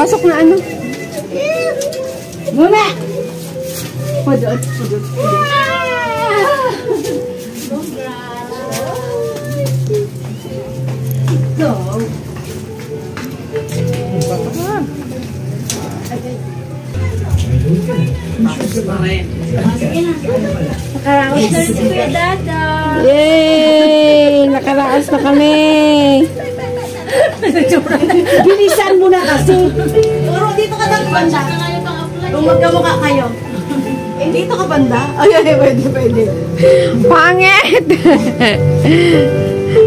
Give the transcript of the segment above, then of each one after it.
Pasok na ano? Muna! Pudot. Go! Nakaraos na si Kuya Dada. Yay! Nakaraos na kami. Bilisan mo na kasi. Puro dito ka lang banda. Kung magkamukha kayo. Eh, dito ka banda? Ay, pwede. Pangit!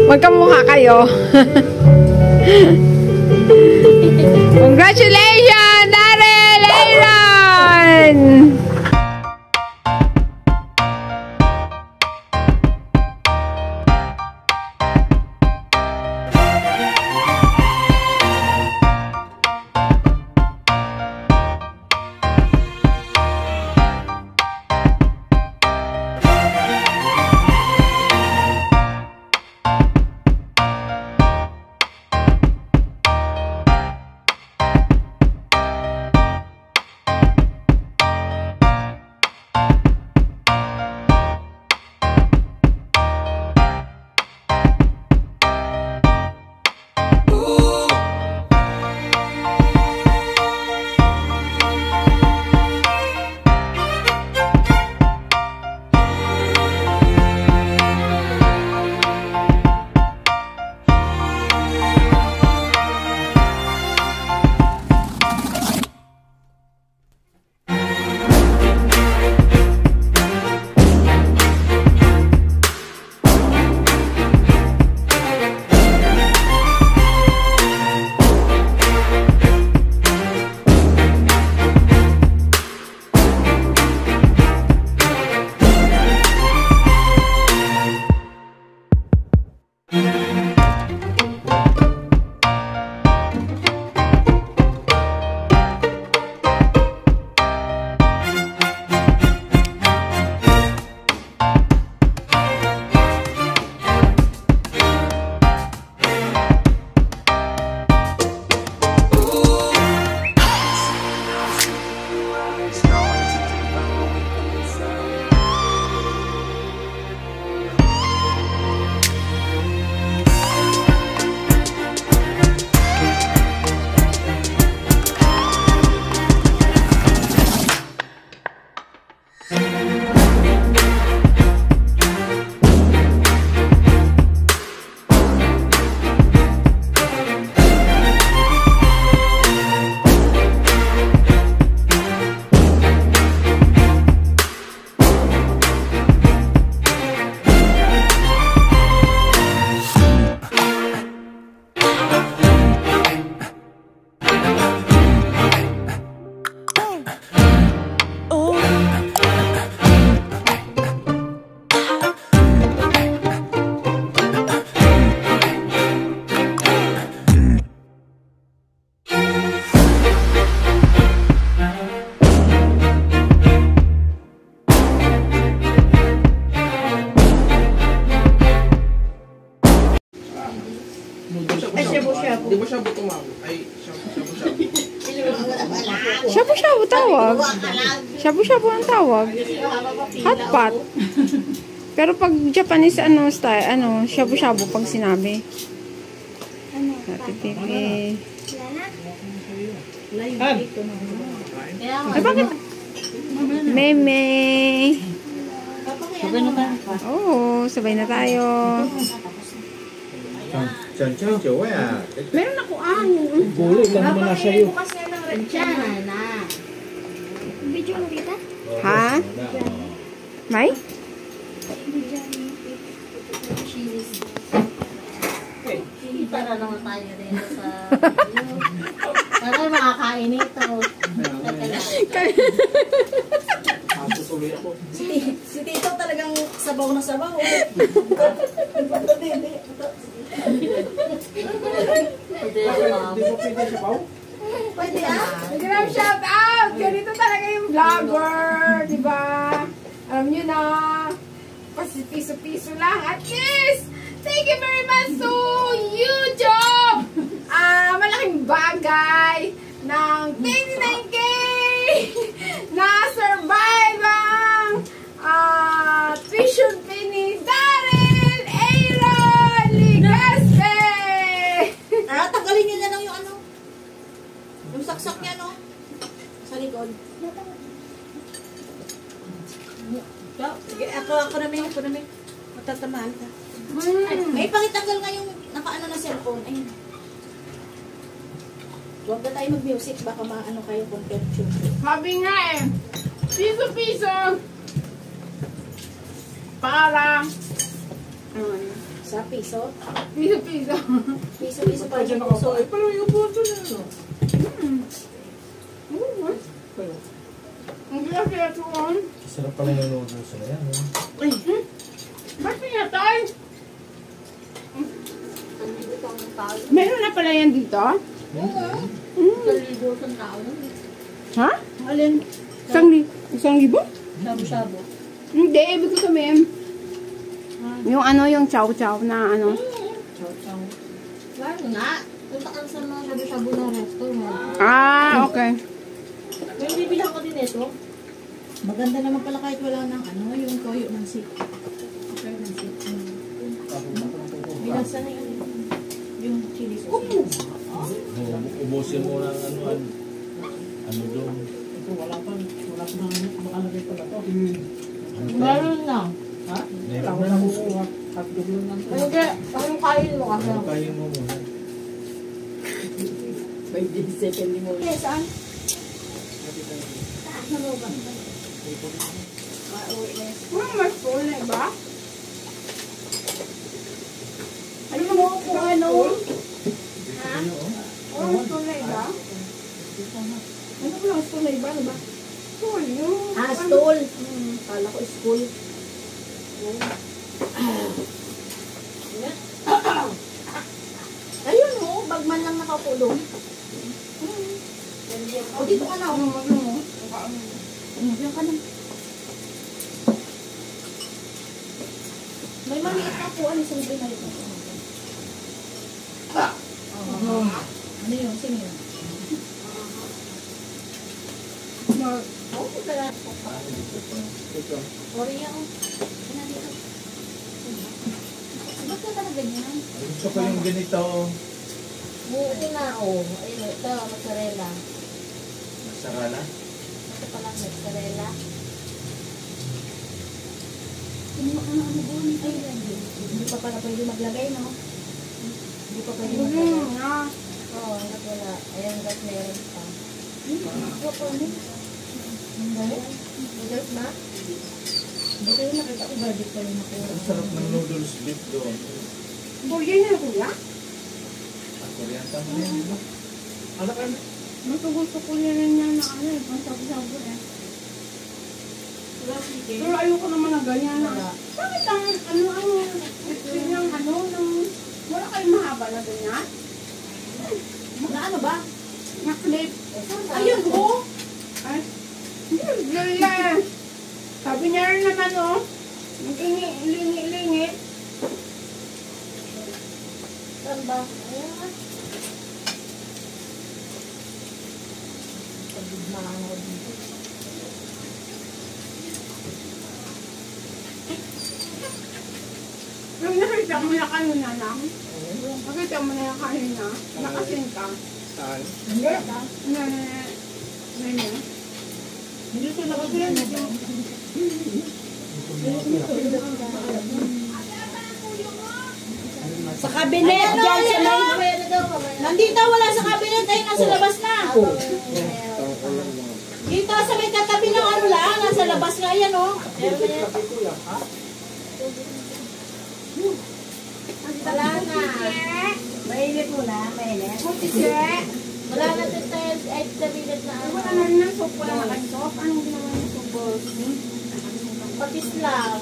Magkamukha kayo. Congratulations, Daryl Aaron! Shabu-shabu. Di ba shabu tumawag? Ay, shabu-shabu. Shabu-shabu tawag. Shabu-shabu ang tawag. Hot pot. Pero pag Japanese style, shabu-shabu pag sinabi. Ate Pipi. Ay, bakit? Meme. Sabay na tayo. Oo, sabay na tayo. Meron ako Gulo lang naman na sa'yo. Kasi ng redyan na. Video mo kita? Ha? May? Para naman tayo rin sa... Para makakain ito. Si Tito talagang sabaw na sabaw. Pwede Grab shout out! Ganito talaga yung vlogger, di ba? Alam nyo na, piso-piso lang. At least, thank you very much to YouTube! Malaking bagay ng 29K na survive ang tuition fee ni Daryl Aaron Ligaspe. Tanggalin niyo na lang yung ano. Yung saksak niya, no? Sa likod. Sige, ako na may. Matatamaan ka. May pakitanggal nga yung nakaano na cellphone. Ayun. Huwag na tayo mag-music. Baka maano kayo kung perfume. Sabi nga eh, piso-piso para Sa piso. piso-piso. Piso-piso pa yung puso. Pero yung puso niya, no? Ang kaya tuon. Sarap pala yung noodles na yan, no? Ba't pinatay? Meron na pala yan dito? Ha? Alin? Isang libo? Shabu-shabu. Hindi, ibig ko sabihin. Yung ano, yung chow-chow na ano. Chow-chow. Wala nga. Punta ka sa mga shabu-shabu na resto mo. Ah, okay. May bibilang ko din ito. Maganda naman pala kahit wala ng ano, yung toyo ng sik. Okay, ng sik. Binasa na yung chili sauce. Ubusin mo ng ano doon. Wala pa makalagay pala to. Meron na. Ha? Meron Wala na. ko sa hotdog lang ng Hindi, anong kain mo kasi? Kain mo muna. 20 second mo. Okay, saan? Sa loob ba? Mas full na iba? Ano mo kung ano? Ha? Mas full na iba? Ano ba mas full na iba? Ano ba? Full yung... Stool. Kala ko school. Ayun mo, bagman lang nakapulong. O dito ka na. Diyan ka na. May maliit na po. Ano yung maliit na po? Ano yun? Sino yun? Oo, kaya. Korea, oh. Ano dito? Ba't ka talaga ganyan? Gusto ko yung ganito. Buti na, oh. Ayun, ito, mozzarella. Masarala. Ito pala, mozzarella. Ano po? Hindi pa pala pwede maglagay, no? Hindi pa pwede maglagay. Oo, hanggat wala. Ayan, hanggat meron pa. Ito po, ano? Noodles na? Hindi kayo nakita ko barbecue pa rin ako. Ang sarap ng noodles beef doon. Burger na kuya? Koreanta mo yan, no? Ano ka? Gusto ko rin yan na ano eh, pang-sabu-sabu eh. Pero ayoko naman na ganyan na. Bakit ang yung ano, wala kayong mahaba na ganyan? Na ano ba? Na clip. Ayun, oh! Ay, hindi yan. Sabi niya rin naman oh, lingi-lingi. Saan ba? Ayan nga. Pagdugmaan ako dito. Yung nakita mo na kanina na, nakita mo na yung kanina, nakasin ka. Saan? Hindi. Hindi ko nakagayan. Sa cabinet, dyan sa may... Nandito, wala sa cabinet. Ay, nasa labas na. Dito, sa may katabi ng ano lang. Nasa labas nga yan, oh. Wala na. Mainit muna, mainit. Wala na din tayo ay cabinet na ano. Wala na rin ng soup, wala na kayong soup. Anong ginawa ng soup? Patis lang.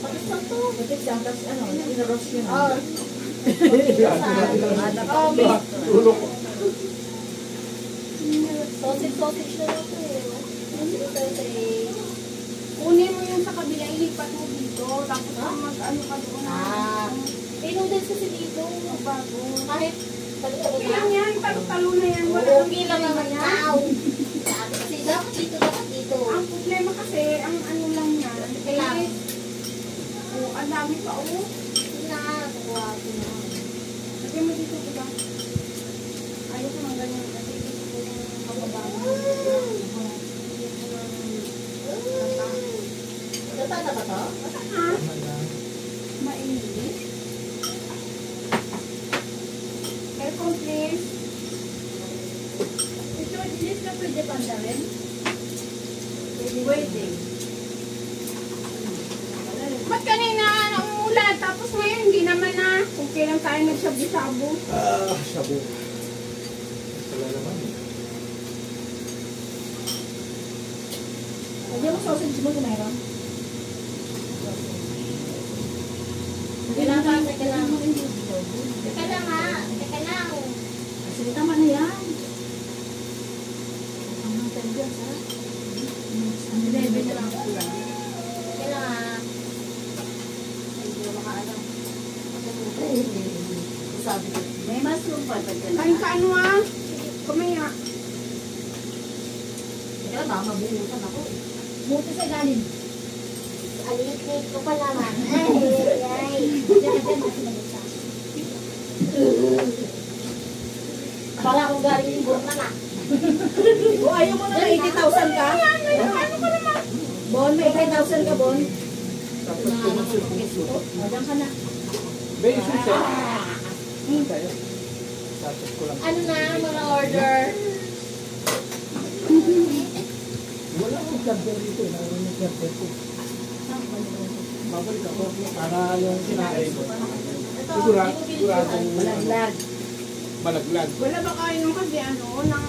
Patis lang to. Patis lang, tapos ano, inaros yun. Oo. Sausage na lang to eh. Kunin mo yung sa kabila, ilipat mo dito. Tapos mag-ano ka doon. May noodles kasi dito. Bago. Kahit Okay lang yan, talo-talo na yan. Wala Okay lang naman tao. Kasi dapat dito, dapat dito. Ang problema kasi, ang ano lang yan, Kailangan. ang dami pa, Na, kukuha ko na. Lagyan mo dito, diba? Ayaw ko ng ganyan kasi gusto ko yung mababa. Gata na ba to? Ha? Tama na. Mainit. Aircon, please. Ito, dilis na pwede panda rin. Pwede. Ba't kanina umulan, tapos ngayon hindi naman na. Okay lang tayo nagsabi-sabo. Shabu. Wala naman eh. Pwede mo sausage mo kung mayroon. Kailangan, teka lang. Teka lang ha, teka lang. Sige, tama na yan. Ang tanda, ha? 11 na lang ako lang. Teka lang ha. Hindi ko makaalam. Sabi ko, may mushroom pa. Kain ka ano ah? Kumaya. Teka lang, baka mabuhusan ako. Buti sa galing. Alit-lit ko pa naman. Ay. Para akong galing yung burna na. O ayaw mo na 80,000 ka? Ano ka naman? Bon, may 80,000 ka, Bon. Tapos kumasul puso. O, diyan ka na. Be, susi. Tayo. Tapos ko lang. Ano na, mga order? Wala akong charger dito. Narinig yung charger ko. Babalik ako para yung sinain ko. Ito, Sigurado. malaglag. Malaglag. Wala ba kayo nung kasi ano, ng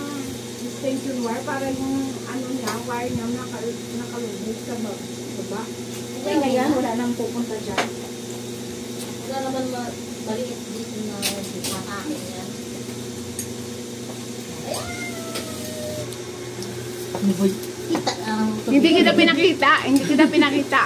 extension wire para yung ano niya, wire niya nakalubog sa baba? Okay na yan, wala nang pupunta dyan. Wala naman maliit dito na matakin yan. Kita ang Hindi kita pinakita.